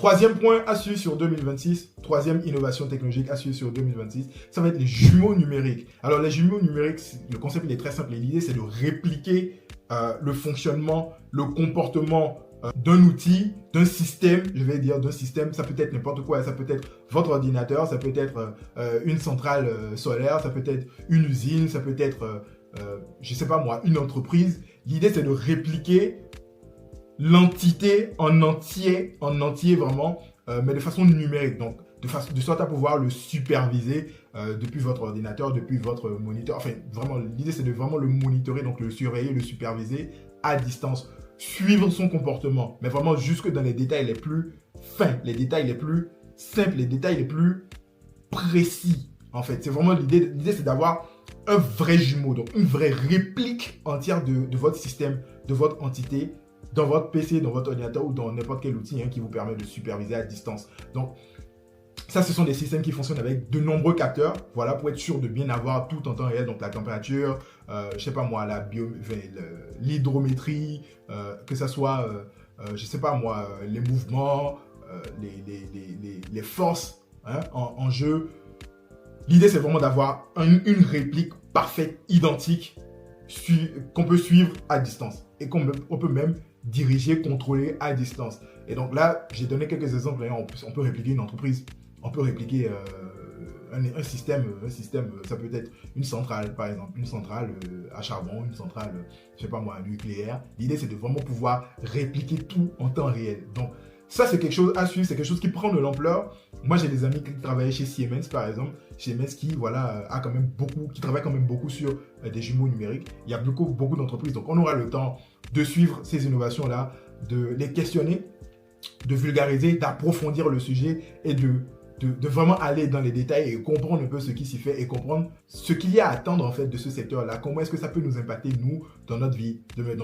Troisième point à suivre sur 2026, troisième innovation technologique à suivre sur 2026, ça va être les jumeaux numériques. Alors les jumeaux numériques, le concept il est très simple et l'idée c'est de répliquer le fonctionnement, le comportement d'un outil, d'un système, je vais dire d'un système, ça peut être n'importe quoi, ça peut être votre ordinateur, ça peut être une centrale solaire, ça peut être une usine, ça peut être, je sais pas moi, une entreprise. L'idée c'est de répliquer l'entité en entier vraiment, mais de façon numérique, donc de sorte à pouvoir le superviser depuis votre ordinateur, depuis votre moniteur. Enfin, vraiment, l'idée c'est de vraiment le monitorer, donc le surveiller, le superviser à distance, suivre son comportement, mais vraiment jusque dans les détails les plus fins, les détails les plus simples, les détails les plus précis. En fait, c'est vraiment l'idée c'est d'avoir un vrai jumeau, donc une vraie réplique entière de votre système, de votre entité, dans votre PC, dans votre ordinateur ou dans n'importe quel outil qui vous permet de superviser à distance. Donc, ça, ce sont des systèmes qui fonctionnent avec de nombreux capteurs, voilà, pour être sûr de bien avoir tout en temps réel, donc la température, je sais pas moi, l'hydrométrie, que ça soit, je sais pas moi, les mouvements, les forces en jeu. L'idée, c'est vraiment d'avoir une réplique parfaite, identique, qu'on peut suivre à distance et qu'on peut même diriger, contrôler à distance. Et donc là, j'ai donné quelques exemples. On peut répliquer une entreprise, on peut répliquer un système, ça peut être une centrale, par exemple, une centrale à charbon, une centrale, je sais pas moi, nucléaire. L'idée, c'est de vraiment pouvoir répliquer tout en temps réel. Donc, ça, c'est quelque chose à suivre, c'est quelque chose qui prend de l'ampleur. Moi, j'ai des amis qui travaillaient chez Siemens, par exemple. Siemens qui, voilà, qui travaille quand même beaucoup sur des jumeaux numériques. Il y a beaucoup d'entreprises. Donc, on aura le temps de suivre ces innovations-là, de les questionner, de vulgariser, d'approfondir le sujet et de vraiment aller dans les détails et comprendre un peu ce qui s'y fait et comprendre ce qu'il y a à attendre en fait de ce secteur-là. Comment est-ce que ça peut nous impacter, nous, dans notre vie de maintenant.